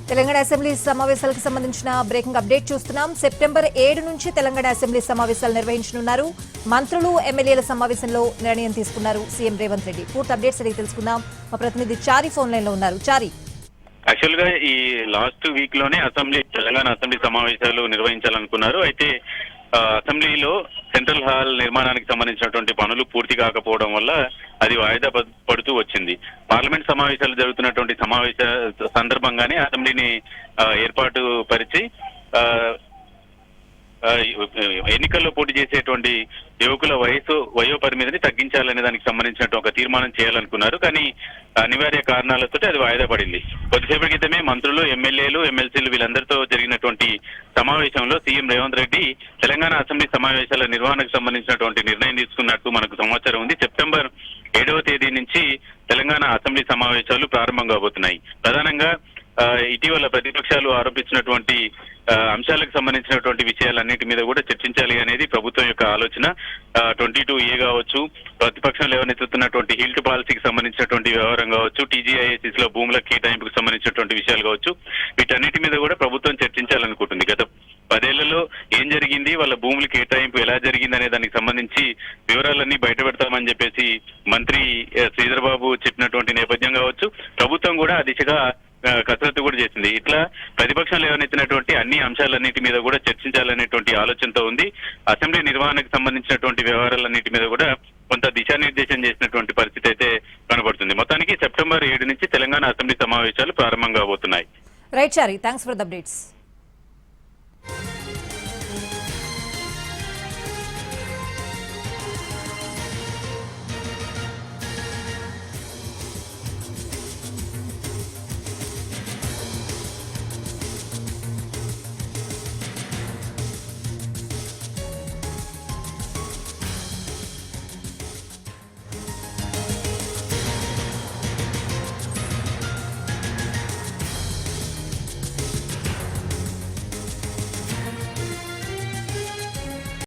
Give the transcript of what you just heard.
Telangana assembly సమావేశాలకు సంబంధించిన breaking update చూస్తున్నాం. సెప్టెంబర్ 7 నుంచి తెలంగాణ అసెంబ్లీ సమావేశాలు నిర్వహించనున్నారు. మంత్రులు ఎమ్మెల్యేల సమావేశంలో నిర్ణయం తీసుకున్నారు సీఎం రేవంత్ రెడ్డి. పూర్తి అప్డేట్స్ అడిగి తెలుసుకుందాం. మా ప్రతినిధి చారి ఫోన్ లైన్ లో ఉన్నారు. చారి, యాక్చువల్ గా ఈ లాస్ట్ వీక్ లోనే తెలంగాణ అసెంబ్లీ సమావేశాలు నిర్వహించాలనుకున్నారు. అయితే అసెంబ్లీలో సెంట్రల్ హాల్ నిర్మాణానికి సంబంధించినటువంటి పనులు పూర్తి కాకపోవడం వల్ల అది వాయిదా పడుతూ వచ్చింది. పార్లమెంట్ సమావేశాలు జరుగుతున్నటువంటి సమావేశ సందర్భంగానే అసెంబ్లీని ఏర్పాటు పరిచి ఎన్నికల్లో పోటీ చేసేటువంటి యువకుల వయో పరిమితిని తగ్గించాలనే దానికి సంబంధించినట్టు ఒక తీర్మానం చేయాలనుకున్నారు. కానీ అనివార్య కారణాలతో అది వాయిదా పడింది. కొద్దిసేపటి క్రితమే మంత్రులు, ఎమ్మెల్యేలు, ఎమ్మెల్సీలు వీళ్ళందరితో జరిగినటువంటి సమావేశంలో సీఎం రేవంత్ రెడ్డి తెలంగాణ అసెంబ్లీ సమావేశాల నిర్వహణకు సంబంధించినటువంటి నిర్ణయం తీసుకున్నట్టు మనకు సమాచారం ఉంది. సెప్టెంబర్ 7వ తేదీ నుంచి తెలంగాణ అసెంబ్లీ సమావేశాలు ప్రారంభం కాబోతున్నాయి. ప్రధానంగా ఇటీవల ప్రతిపక్షాలు ఆరోపించినటువంటి అంశాలకు సంబంధించినటువంటి విషయాలన్నిటి మీద కూడా చర్చించాలి అనేది ప్రభుత్వం యొక్క ఆలోచన. 22A కావచ్చు, ప్రతిపక్షం లేవనెత్తుతున్నటువంటి హిల్ట్ పాలసీకి సంబంధించినటువంటి వ్యవహారం కావచ్చు, TGISS లో భూముల కేటాయింపుకు సంబంధించినటువంటి విషయాలు కావచ్చు, వీటన్నిటి మీద కూడా ప్రభుత్వం చర్చించాలనుకుంటుంది. గత 10 ఏళ్లలో ఏం జరిగింది, వాళ్ళ భూముల కేటాయింపు ఎలా జరిగింది అనే దానికి సంబంధించి వివరాలన్నీ బయట పెడతామని చెప్పేసి మంత్రి శ్రీధర్ బాబు చెప్పినటువంటి నేపథ్యం కావచ్చు, ప్రభుత్వం కూడా ఆ దిశగా కసరత్తు కూడా చేసింది. ఇట్లా ప్రతిపక్షం లేవనెత్తినటువంటి అన్ని అంశాలన్నిటి మీద కూడా చర్చించాలనేటువంటి ఆలోచనతో ఉంది. అసెంబ్లీ నిర్వహణకు సంబంధించినటువంటి వ్యవహారాలన్నిటి మీద కూడా కొంత దిశానిర్దేశం చేసినటువంటి పరిస్థితి అయితే కనబడుతుంది. మొత్తానికి సెప్టెంబర్ 7 నుంచి తెలంగాణ అసెంబ్లీ సమావేశాలు ప్రారంభం కాబోతున్నాయి. Right Chari, thanks for the updates.